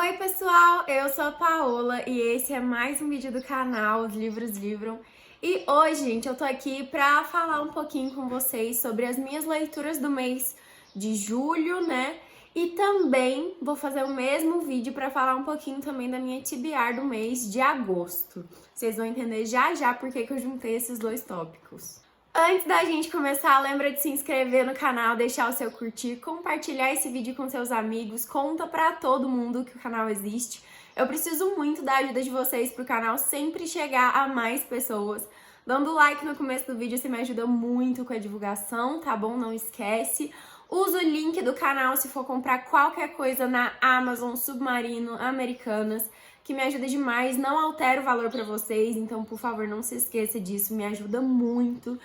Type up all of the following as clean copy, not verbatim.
Oi pessoal, eu sou a Paola e esse é mais um vídeo do canal Os Livros Livram. E hoje, gente, eu tô aqui pra falar um pouquinho com vocês sobre as minhas leituras do mês de julho, né? E também vou fazer o mesmo vídeo pra falar um pouquinho também da minha TBR do mês de agosto. Vocês vão entender já já por que eu juntei esses dois tópicos. Antes da gente começar, lembra de se inscrever no canal, deixar o seu curtir, compartilhar esse vídeo com seus amigos, conta pra todo mundo que o canal existe. Eu preciso muito da ajuda de vocês pro canal sempre chegar a mais pessoas. Dando like no começo do vídeo, você me ajuda muito com a divulgação, tá bom? Não esquece. Usa o link do canal se for comprar qualquer coisa na Amazon, Submarino, Americanas, que me ajuda demais, não altera o valor pra vocês, então por favor não se esqueça disso, me ajuda muito.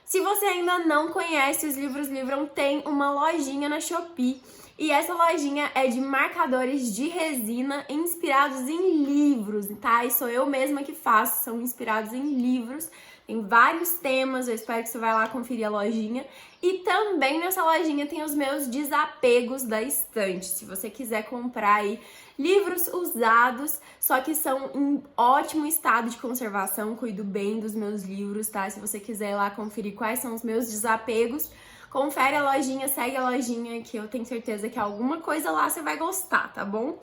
Se você ainda não conhece, Os Livros Livram tem uma lojinha na Shopee, e essa lojinha é de marcadores de resina inspirados em livros, tá? E sou eu mesma que faço, são inspirados em livros, tem vários temas, eu espero que você vá lá conferir a lojinha. E também nessa lojinha tem os meus desapegos da estante, se você quiser comprar aí livros usados, só que são em ótimo estado de conservação, cuido bem dos meus livros, tá? Se você quiser ir lá conferir quais são os meus desapegos, confere a lojinha, segue a lojinha, que eu tenho certeza que alguma coisa lá você vai gostar, tá bom?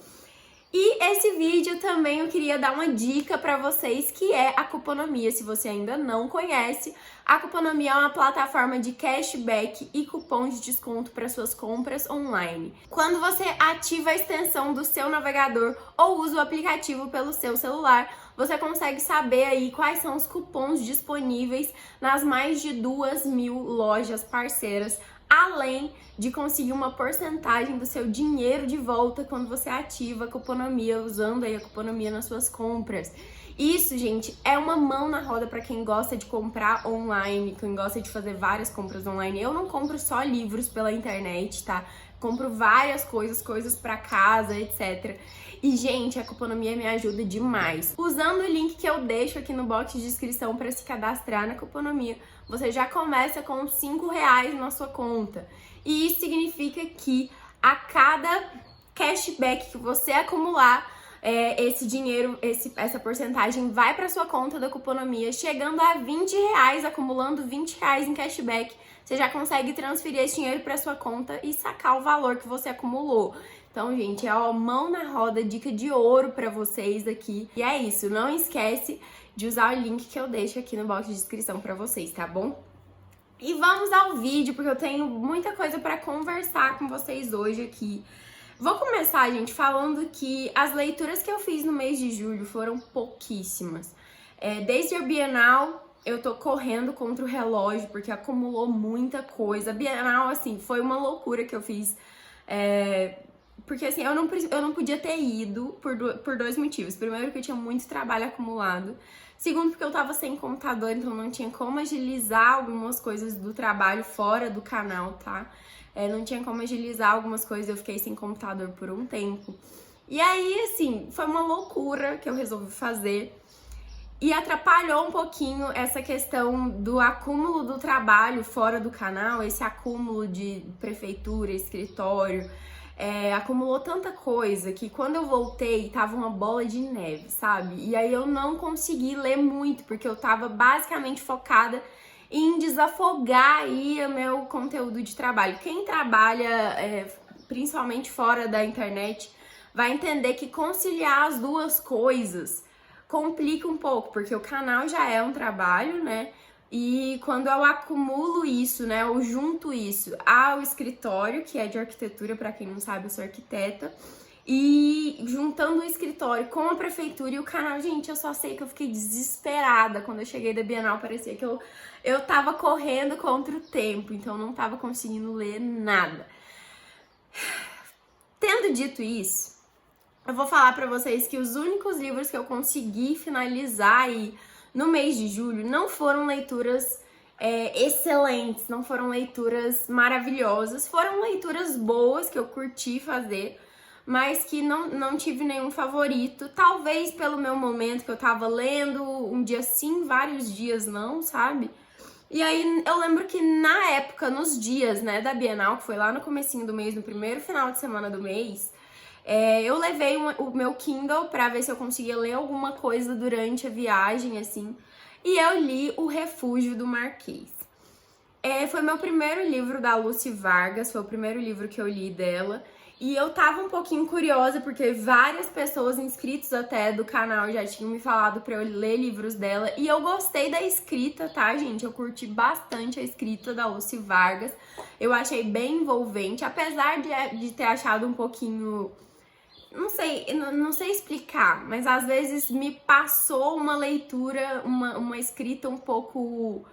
E esse vídeo também eu queria dar uma dica pra vocês, que é a Cuponomia. Se você ainda não conhece, a Cuponomia é uma plataforma de cashback e cupom de desconto para suas compras online. Quando você ativa a extensão do seu navegador ou usa o aplicativo pelo seu celular, você consegue saber aí quais são os cupons disponíveis nas mais de 2.000 lojas parceiras, além de conseguir uma porcentagem do seu dinheiro de volta quando você ativa a Cuponomia, usando aí a Cuponomia nas suas compras. Isso, gente, é uma mão na roda para quem gosta de comprar online, quem gosta de fazer várias compras online. Eu não compro só livros pela internet, tá? Compro várias coisas para casa, etc. E, gente, a Cuponomia me ajuda demais. Usando o link que eu deixo aqui no box de descrição para se cadastrar na Cuponomia, você já começa com R$5 na sua conta. E isso significa que a cada cashback que você acumular, esse dinheiro, essa porcentagem vai para sua conta da Cuponomia, chegando a R$20, acumulando R$20 em cashback. Você já consegue transferir esse dinheiro para sua conta e sacar o valor que você acumulou. Então, gente, é ó, mão na roda, dica de ouro para vocês aqui. E é isso, não esquece de usar o link que eu deixo aqui no box de descrição para vocês, tá bom? E vamos ao vídeo, porque eu tenho muita coisa para conversar com vocês hoje aqui. Vou começar, gente, falando que as leituras que eu fiz no mês de julho foram pouquíssimas. Desde a Bienal, eu tô correndo contra o relógio, porque acumulou muita coisa. A Bienal, assim, foi uma loucura que eu fiz, porque, assim, eu não podia ter ido por dois motivos. Primeiro, que eu tinha muito trabalho acumulado. Segundo, porque eu tava sem computador, então não tinha como agilizar algumas coisas do trabalho fora do canal, tá? Não tinha como agilizar algumas coisas, eu fiquei sem computador por um tempo. E aí, assim, foi uma loucura que eu resolvi fazer. E atrapalhou um pouquinho essa questão do acúmulo do trabalho fora do canal, esse acúmulo de prefeitura, escritório. Acumulou tanta coisa que quando eu voltei tava uma bola de neve, sabe? E aí eu não consegui ler muito, porque eu tava basicamente focada em desafogar aí o meu conteúdo de trabalho. Quem trabalha principalmente fora da internet vai entender que conciliar as duas coisas complica um pouco, porque o canal já é um trabalho, né? E quando eu acumulo isso, né, eu junto isso ao escritório, que é de arquitetura, para quem não sabe, eu sou arquiteta, e juntando o escritório com a prefeitura e o canal, gente, eu só sei que eu fiquei desesperada quando eu cheguei da Bienal, parecia que eu tava correndo contra o tempo, então eu não tava conseguindo ler nada. Tendo dito isso, eu vou falar pra vocês que os únicos livros que eu consegui finalizar aí no mês de julho não foram leituras excelentes, não foram leituras maravilhosas, foram leituras boas que eu curti fazer, mas que não tive nenhum favorito, talvez pelo meu momento que eu tava lendo um dia sim, vários dias não, sabe? E aí eu lembro que na época, nos dias, né, da Bienal, que foi lá no comecinho do mês, no primeiro final de semana do mês, Eu levei o meu Kindle pra ver se eu conseguia ler alguma coisa durante a viagem, assim, e eu li O Refúgio do Marquês. Foi meu primeiro livro da Lucy Vargas, foi o primeiro livro que eu li dela. E eu tava um pouquinho curiosa, porque várias pessoas inscritos até do canal já tinham me falado pra eu ler livros dela. E eu gostei da escrita, tá, gente? Eu curti bastante a escrita da Lucy Vargas. Eu achei bem envolvente, apesar de ter achado um pouquinho... Não sei explicar, mas às vezes me passou uma leitura, uma escrita um pouco...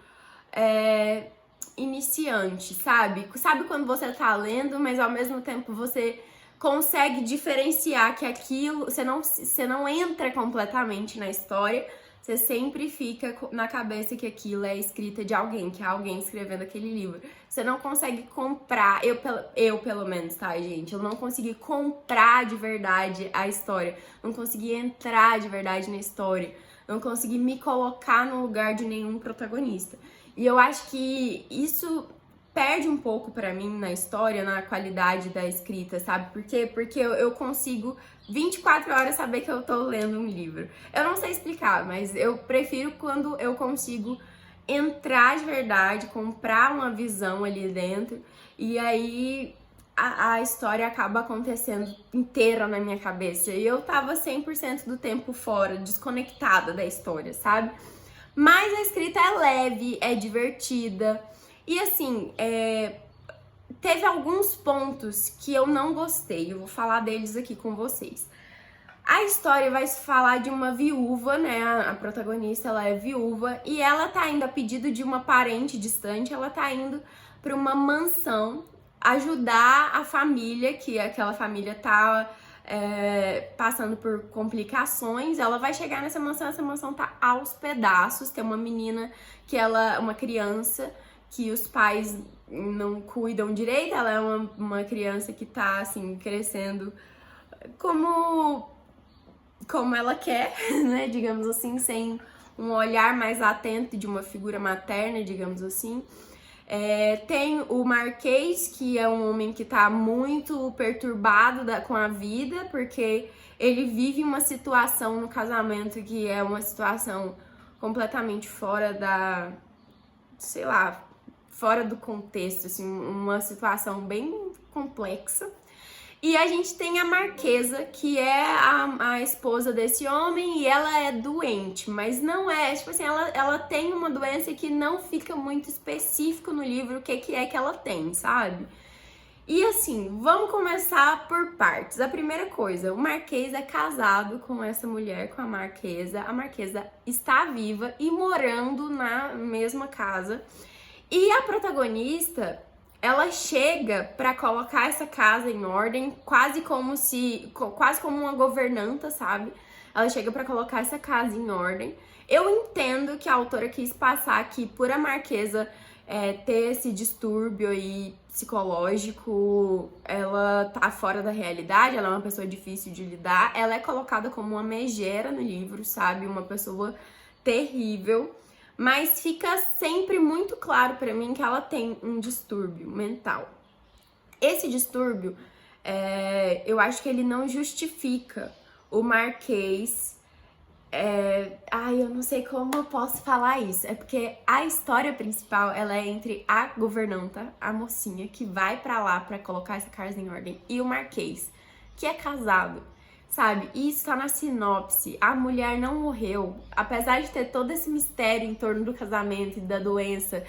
iniciante, sabe? Sabe quando você tá lendo, mas ao mesmo tempo você consegue diferenciar que aquilo, você não entra completamente na história, você sempre fica na cabeça que aquilo é escrita de alguém, que é alguém escrevendo aquele livro. Você não consegue comprar, eu pelo menos, tá, gente? Eu não consegui comprar de verdade a história, não consegui entrar de verdade na história, não consegui me colocar no lugar de nenhum protagonista. E eu acho que isso perde um pouco pra mim na história, na qualidade da escrita, sabe? Por quê? Porque eu consigo 24 horas saber que eu tô lendo um livro. Eu não sei explicar, mas eu prefiro quando eu consigo entrar de verdade, comprar uma visão ali dentro, e aí a história acaba acontecendo inteira na minha cabeça. E eu tava 100% do tempo fora, desconectada da história, sabe? Mas a escrita é leve, é divertida. E assim, teve alguns pontos que eu não gostei. Eu vou falar deles aqui com vocês. A história vai falar de uma viúva, né? A protagonista, ela é viúva. E ela tá indo a pedido de uma parente distante. Ela tá indo para uma mansão ajudar a família, que aquela família tá... passando por complicações. Ela vai chegar nessa mansão tá aos pedaços. Tem uma menina uma criança que os pais não cuidam direito. Ela é uma criança que tá assim crescendo como ela quer, né, digamos assim, sem um olhar mais atento de uma figura materna, digamos assim. Tem o Marquês, que é um homem que tá muito perturbado com a vida, porque ele vive uma situação no casamento que é uma situação completamente fora sei lá, fora do contexto, assim, uma situação bem complexa. E a gente tem a Marquesa, que é a esposa desse homem, e ela é doente, mas não é, tipo assim, ela tem uma doença que não fica muito específico no livro o que é que ela tem, sabe? E assim, vamos começar por partes. A primeira coisa, o Marquês é casado com essa mulher, com a Marquesa está viva e morando na mesma casa, e a protagonista... ela chega pra colocar essa casa em ordem, quase como uma governanta, sabe? Ela chega pra colocar essa casa em ordem. Eu entendo que a autora quis passar aqui por a Marquesa ter esse distúrbio aí psicológico, ela tá fora da realidade, ela é uma pessoa difícil de lidar, ela é colocada como uma megera no livro, sabe? Uma pessoa terrível. Mas fica sempre muito claro pra mim que ela tem um distúrbio mental. Esse distúrbio, eu acho que ele não justifica o Marquês. Eu não sei como eu posso falar isso. É porque a história principal, ela é entre a governanta, a mocinha, que vai pra lá pra colocar essa casa em ordem, e o Marquês, que é casado. Sabe, isso tá na sinopse. A mulher não morreu, apesar de ter todo esse mistério em torno do casamento e da doença.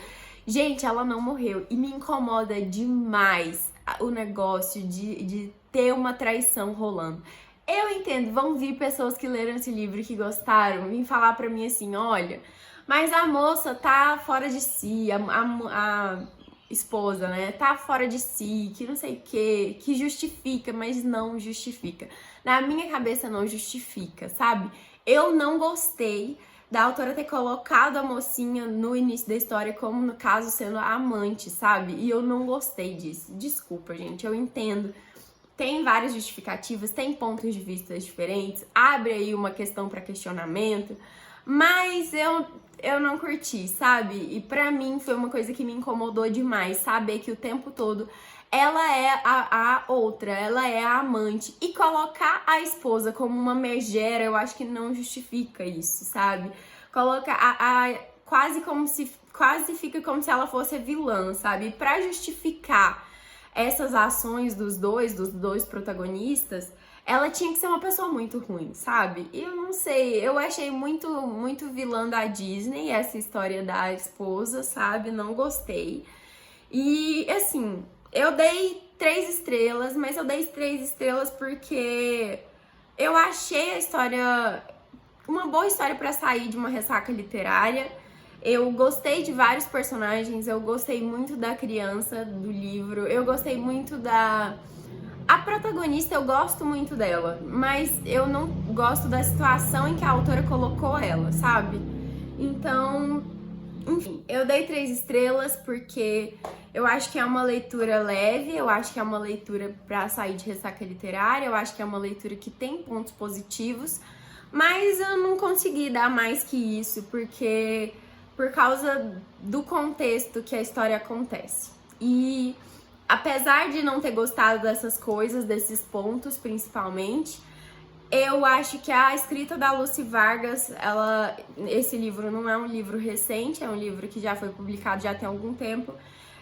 Gente, ela não morreu. E me incomoda demais o negócio de ter uma traição rolando. Eu entendo, vão vir pessoas que leram esse livro e que gostaram, vir falar pra mim assim, olha, mas a moça tá fora de si, a esposa, né, tá fora de si, que não sei o que justifica, mas não justifica. Na minha cabeça não justifica, sabe? Eu não gostei da autora ter colocado a mocinha no início da história como, no caso, sendo a amante, sabe? E eu não gostei disso. Desculpa, gente, eu entendo. Tem várias justificativas, tem pontos de vista diferentes, abre aí uma questão para questionamento, mas eu não curti, sabe? E pra mim foi uma coisa que me incomodou demais, saber que o tempo todo ela é a outra, ela é a amante. E colocar a esposa como uma megera, eu acho que não justifica isso, sabe? Coloca quase fica como se ela fosse a vilã, sabe? E pra justificar essas ações dos dois protagonistas, ela tinha que ser uma pessoa muito ruim, sabe? E eu não sei, eu achei muito vilã da Disney essa história da esposa, sabe? Não gostei. E assim, eu dei 3 estrelas, mas eu dei 3 estrelas porque eu achei a história uma boa história pra sair de uma ressaca literária. Eu gostei de vários personagens, eu gostei muito da criança do livro, eu gostei muito da... A protagonista, eu gosto muito dela, mas eu não gosto da situação em que a autora colocou ela, sabe? Então, enfim, eu dei 3 estrelas porque eu acho que é uma leitura leve, eu acho que é uma leitura pra sair de ressaca literária, eu acho que é uma leitura que tem pontos positivos, mas eu não consegui dar mais que isso, porque por causa do contexto que a história acontece. E apesar de não ter gostado dessas coisas, desses pontos principalmente, eu acho que a escrita da Lucy Vargas, esse livro não é um livro recente, é um livro que já foi publicado já tem algum tempo.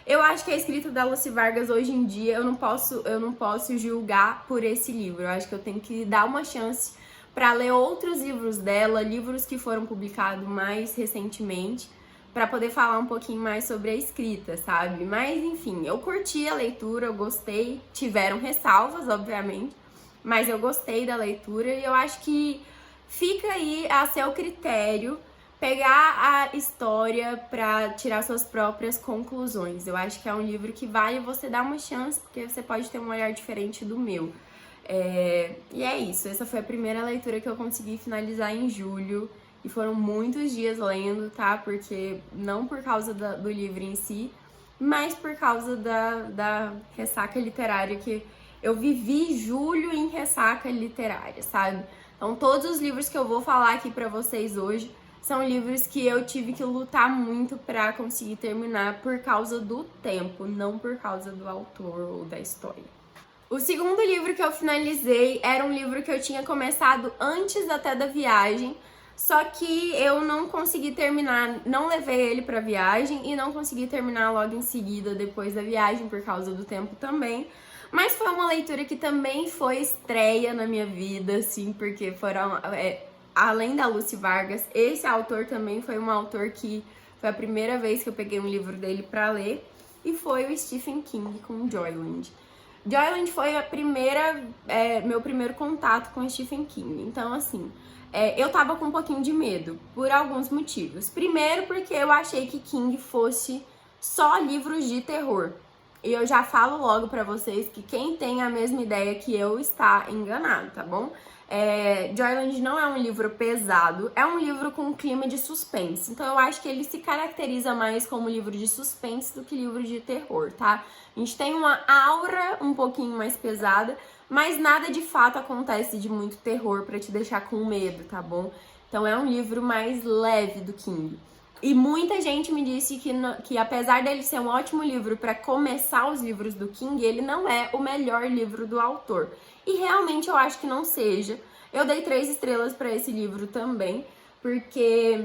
Eu acho que a escrita da Lucy Vargas hoje em dia, eu não posso julgar por esse livro. Eu acho que eu tenho que dar uma chance para ler outros livros dela, livros que foram publicados mais recentemente, para poder falar um pouquinho mais sobre a escrita, sabe? Mas enfim, eu curti a leitura, eu gostei, tiveram ressalvas, obviamente, mas eu gostei da leitura e eu acho que fica aí a seu critério pegar a história para tirar suas próprias conclusões. Eu acho que é um livro que vale você dar uma chance, porque você pode ter um olhar diferente do meu. E é isso, essa foi a primeira leitura que eu consegui finalizar em julho. E foram muitos dias lendo, tá? Porque não por causa do livro em si, mas por causa da ressaca literária, que eu vivi julho em ressaca literária, sabe? Então todos os livros que eu vou falar aqui pra vocês hoje são livros que eu tive que lutar muito pra conseguir terminar por causa do tempo, não por causa do autor ou da história. O segundo livro que eu finalizei era um livro que eu tinha começado antes até da viagem, só que eu não consegui terminar, não levei ele pra viagem e não consegui terminar logo em seguida depois da viagem por causa do tempo também. Mas foi uma leitura que também foi estreia na minha vida, assim, porque foram, além da Lucy Vargas, esse autor também foi um autor que foi a primeira vez que eu peguei um livro dele pra ler, e foi o Stephen King com Joyland. Joyland foi meu primeiro contato com Stephen King, então assim, eu tava com um pouquinho de medo, por alguns motivos. Primeiro porque eu achei que King fosse só livros de terror. E eu já falo logo pra vocês que quem tem a mesma ideia que eu está enganado, tá bom? Joyland não é um livro pesado, é um livro com um clima de suspense. Então eu acho que ele se caracteriza mais como livro de suspense do que livro de terror, tá? A gente tem uma aura um pouquinho mais pesada, mas nada de fato acontece de muito terror pra te deixar com medo, tá bom? Então é um livro mais leve do King. E muita gente me disse que apesar dele ser um ótimo livro para começar os livros do King, ele não é o melhor livro do autor. E realmente eu acho que não seja. Eu dei 3 estrelas para esse livro também, porque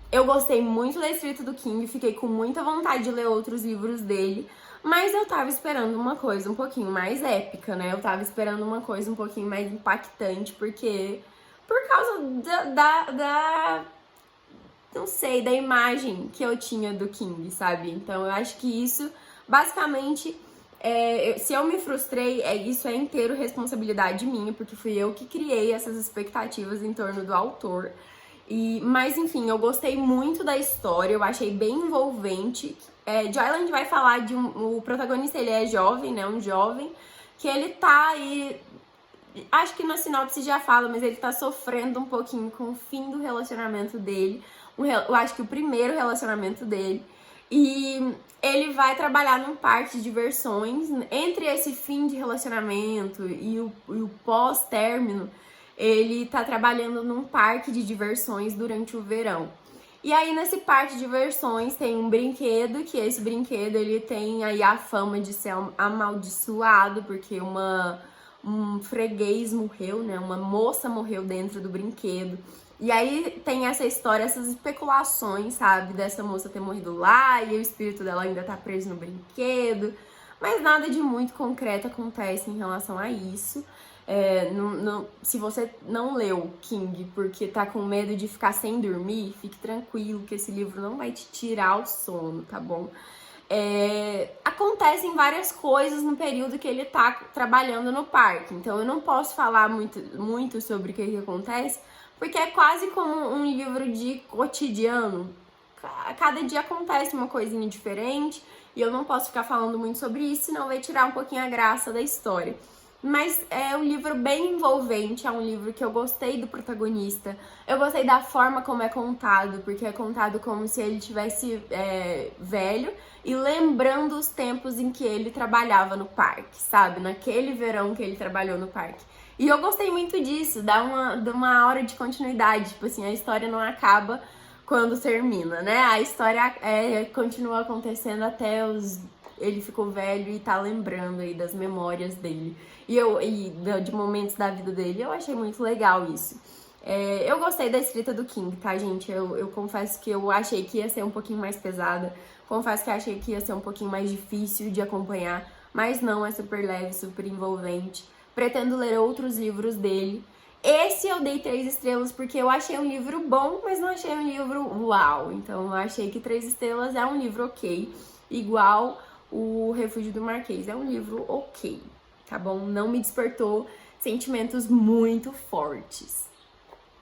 eu gostei muito da escrita do King, fiquei com muita vontade de ler outros livros dele, mas eu tava esperando uma coisa um pouquinho mais épica, né? Eu tava esperando uma coisa um pouquinho mais impactante, porque por causa não sei, da imagem que eu tinha do King, sabe? Então eu acho que isso, basicamente, se eu me frustrei, isso é inteiro responsabilidade minha, porque fui eu que criei essas expectativas em torno do autor. Mas enfim, eu gostei muito da história, eu achei bem envolvente. Joyland vai falar o protagonista, ele é jovem, né? Um jovem, que ele tá aí... Acho que na sinopse já fala, mas ele tá sofrendo um pouquinho com o fim do relacionamento dele. Eu acho que o primeiro relacionamento dele. E ele vai trabalhar num parque de diversões. Entre esse fim de relacionamento e o pós-término, ele tá trabalhando num parque de diversões durante o verão. E aí nesse parque de diversões tem um brinquedo, que esse brinquedo ele tem aí a fama de ser amaldiçoado, porque um freguês morreu, né? Uma moça morreu dentro do brinquedo. E aí tem essa história, essas especulações, sabe? Dessa moça ter morrido lá e o espírito dela ainda tá preso no brinquedo. Mas nada de muito concreto acontece em relação a isso. Se você não leu King porque tá com medo de ficar sem dormir, fique tranquilo que esse livro não vai te tirar o sono, tá bom? Acontecem várias coisas no período que ele tá trabalhando no parque, então eu não posso falar muito sobre o que acontece, porque é quase como um livro de cotidiano. Cada dia acontece uma coisinha diferente e eu não posso ficar falando muito sobre isso, senão vai tirar um pouquinho a graça da história. Mas é um livro bem envolvente, é um livro que eu gostei do protagonista, eu gostei da forma como é contado, porque é contado como se ele tivesse velho e lembrando os tempos em que ele trabalhava no parque, sabe? Naquele verão que ele trabalhou no parque. E eu gostei muito disso, dá uma hora de continuidade, tipo assim, a história não acaba quando termina, né? A história continua acontecendo até ele ficou velho e tá lembrando aí das memórias dele e de momentos da vida dele. Eu achei muito legal isso. Eu gostei da escrita do King, tá, gente? Eu confesso que eu achei que ia ser um pouquinho mais pesada, confesso que achei que ia ser um pouquinho mais difícil de acompanhar, mas não, é super leve, super envolvente. Pretendo ler outros livros dele. Esse eu dei 3 estrelas porque eu achei um livro bom, mas não achei um livro uau. Então eu achei que 3 estrelas é um livro ok, igual O Refúgio do Marquês. É um livro ok, tá bom? Não me despertou sentimentos muito fortes.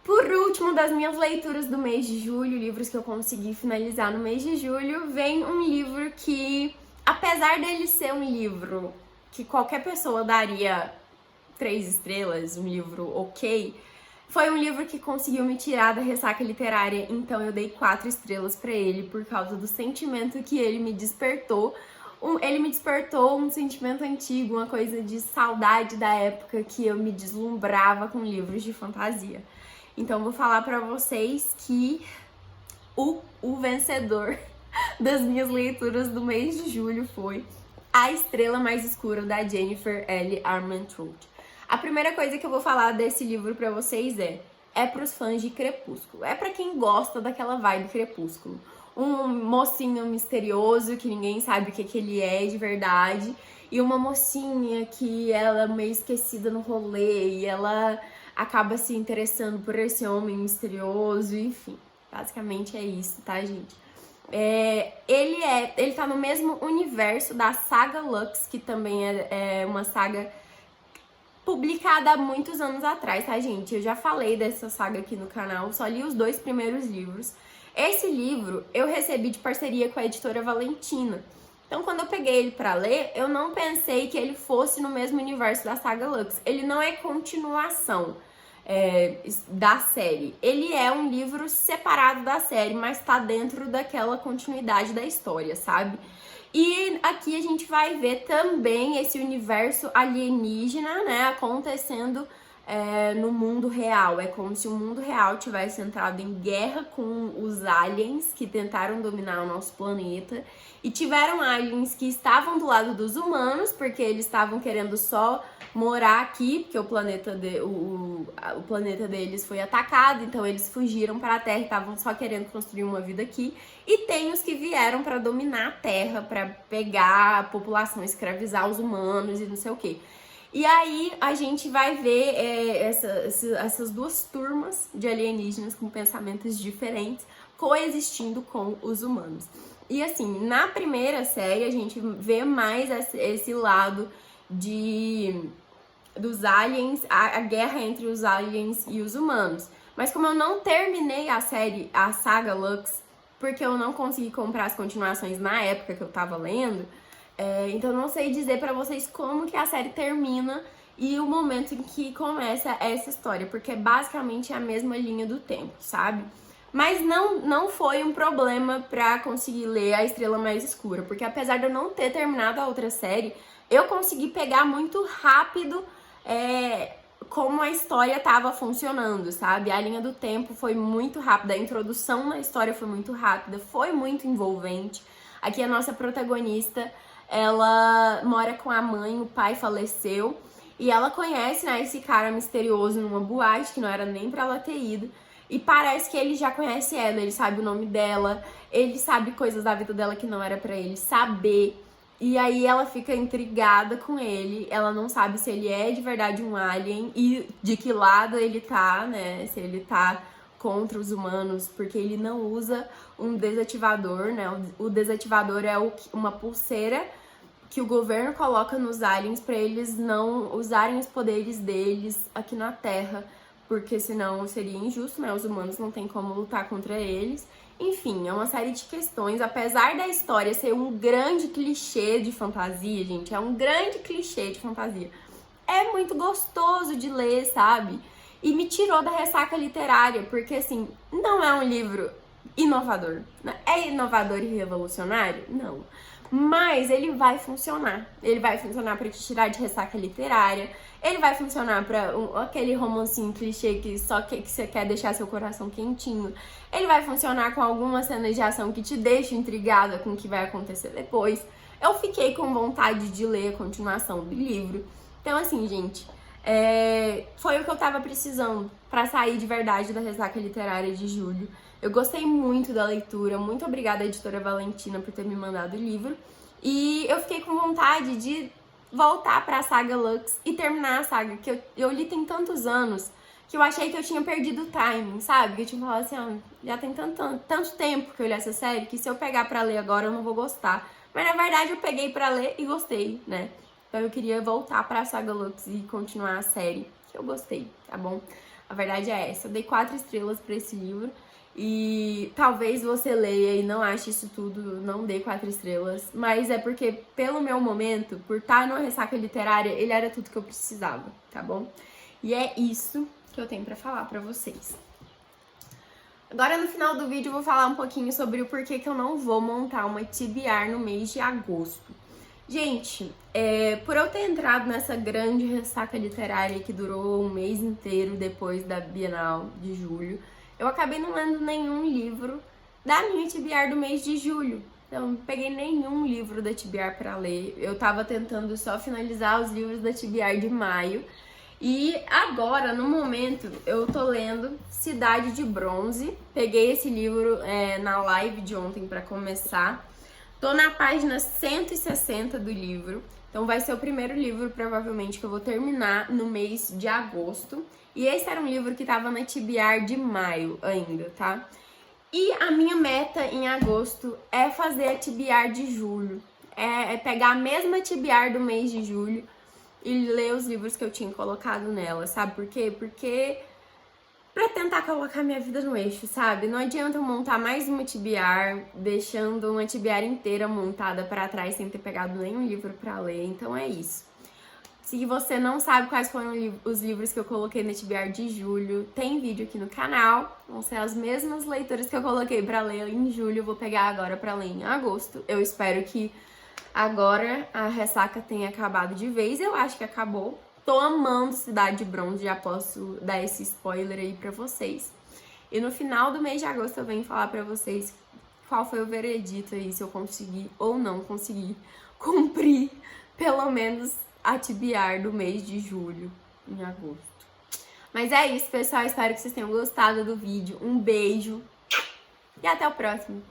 Por último, das minhas leituras do mês de julho, livros que eu consegui finalizar no mês de julho, vem um livro que, apesar dele ser um livro que qualquer pessoa daria 3 estrelas, um livro ok, foi um livro que conseguiu me tirar da ressaca literária, então eu dei 4 estrelas pra ele por causa do sentimento que ele me despertou. Ele me despertou um sentimento antigo, uma coisa de saudade da época que eu me deslumbrava com livros de fantasia. Então vou falar pra vocês que o vencedor das minhas leituras do mês de julho foi A Estrela Mais Escura, da Jennifer L. Armentrout. A primeira coisa que eu vou falar desse livro pra vocês é pros fãs de Crepúsculo. É pra quem gosta daquela vibe Crepúsculo. Um mocinho misterioso que ninguém sabe o que ele é de verdade. E uma mocinha que ela é meio esquecida no rolê e ela acaba se interessando por esse homem misterioso, enfim. Basicamente é isso, tá, gente? Ele tá no mesmo universo da saga Lux, que também é uma saga publicada há muitos anos atrás, tá, gente? Eu já falei dessa saga aqui no canal, só li os 2 primeiros livros. Esse livro eu recebi de parceria com a editora Valentina. Então, quando eu peguei ele pra ler, eu não pensei que ele fosse no mesmo universo da saga Lux. Ele não é continuação da série. Ele é um livro separado da série, mas tá dentro daquela continuidade da história, sabe? E aqui a gente vai ver também esse universo alienígena, né, acontecendo no mundo real. É como se o mundo real tivesse entrado em guerra com os aliens que tentaram dominar o nosso planeta. E tiveram aliens que estavam do lado dos humanos, porque eles estavam querendo só morar aqui, porque o planeta deles foi atacado, então eles fugiram para a Terra e estavam só querendo construir uma vida aqui. E tem os que vieram para dominar a Terra, para pegar a população, escravizar os humanos e não sei o quê. E aí a gente vai ver essas 2 turmas de alienígenas com pensamentos diferentes coexistindo com os humanos. E assim, na primeira série a gente vê mais esse lado dos aliens, a guerra entre os aliens e os humanos. Mas como eu não terminei a saga Lux, porque eu não consegui comprar as continuações na época que eu tava lendo, então eu não sei dizer pra vocês como que a série termina e o momento em que começa essa história, porque basicamente é a mesma linha do tempo, sabe? Mas não foi um problema pra conseguir ler A Estrela Mais Escura, porque apesar de eu não ter terminado a outra série, eu consegui pegar muito rápido como a história tava funcionando, sabe? A linha do tempo foi muito rápida, a introdução na história foi muito rápida, foi muito envolvente. Aqui a nossa protagonista, ela mora com a mãe, o pai faleceu, e ela conhece, né, esse cara misterioso numa boate, que não era nem pra ela ter ido. E parece que ele já conhece ela, ele sabe o nome dela, ele sabe coisas da vida dela que não era pra ele saber. E aí ela fica intrigada com ele, ela não sabe se ele é de verdade um alien e de que lado ele tá, né? Se ele tá contra os humanos, porque ele não usa um desativador, né? O desativador é uma pulseira que o governo coloca nos aliens pra eles não usarem os poderes deles aqui na Terra, porque senão seria injusto, né? Os humanos não tem como lutar contra eles. Enfim, é uma série de questões. Apesar da história ser um grande clichê de fantasia, gente, é um grande clichê de fantasia. É muito gostoso de ler, sabe? E me tirou da ressaca literária, porque, assim, não é um livro inovador. É inovador e revolucionário? Não. Mas ele vai funcionar. Ele vai funcionar pra te tirar de ressaca literária. Ele vai funcionar pra aquele romancinho clichê que só que você quer deixar seu coração quentinho. Ele vai funcionar com algumas cenas de ação que te deixam intrigada com o que vai acontecer depois. Eu fiquei com vontade de ler a continuação do livro. Então, assim, gente, foi o que eu tava precisando pra sair de verdade da ressaca literária de julho. Eu gostei muito da leitura, muito obrigada à editora Valentina por ter me mandado o livro. E eu fiquei com vontade de voltar pra saga Lux e terminar a saga, que eu li tem tantos anos, que eu achei que eu tinha perdido o timing, sabe? Que eu tinha falado assim, já tem tanto tempo que eu li essa série, que se eu pegar pra ler agora eu não vou gostar. Mas na verdade eu peguei pra ler e gostei, né? Então eu queria voltar pra saga Lux e continuar a série, que eu gostei, tá bom? A verdade é essa, eu dei 4 estrelas pra esse livro. E talvez você leia e não ache isso tudo, não dê 4 estrelas, mas é porque, pelo meu momento, por estar numa ressaca literária, ele era tudo que eu precisava, tá bom? E é isso que eu tenho pra falar pra vocês. Agora, no final do vídeo, eu vou falar um pouquinho sobre o porquê que eu não vou montar uma TBR no mês de agosto. Gente, por eu ter entrado nessa grande ressaca literária que durou um mês inteiro depois da Bienal de julho, eu acabei não lendo nenhum livro da minha TBR do mês de julho. Então, não peguei nenhum livro da TBR pra ler. Eu tava tentando só finalizar os livros da TBR de maio. E agora, no momento, eu tô lendo Cidade de Bronze. Peguei esse livro na live de ontem pra começar. Tô na página 160 do livro. Então vai ser o primeiro livro, provavelmente, que eu vou terminar no mês de agosto. E esse era um livro que tava na TBR de maio ainda, tá? E a minha meta em agosto é fazer a TBR de julho. É pegar a mesma TBR do mês de julho e ler os livros que eu tinha colocado nela, sabe por quê? Porque pra tentar colocar minha vida no eixo, sabe? Não adianta eu montar mais uma TBR, deixando uma TBR inteira montada pra trás sem ter pegado nenhum livro pra ler, então é isso. Se você não sabe quais foram os livros que eu coloquei na TBR de julho, tem vídeo aqui no canal. Vão ser as mesmas leituras que eu coloquei pra ler em julho, eu vou pegar agora pra ler em agosto. Eu espero que agora a ressaca tenha acabado de vez, eu acho que acabou. Tô amando Cidade de Bronze, já posso dar esse spoiler aí pra vocês. E no final do mês de agosto eu venho falar pra vocês qual foi o veredito aí, se eu consegui ou não consegui cumprir pelo menos a TBR do mês de julho, em agosto. Mas é isso, pessoal. Espero que vocês tenham gostado do vídeo. Um beijo e até o próximo.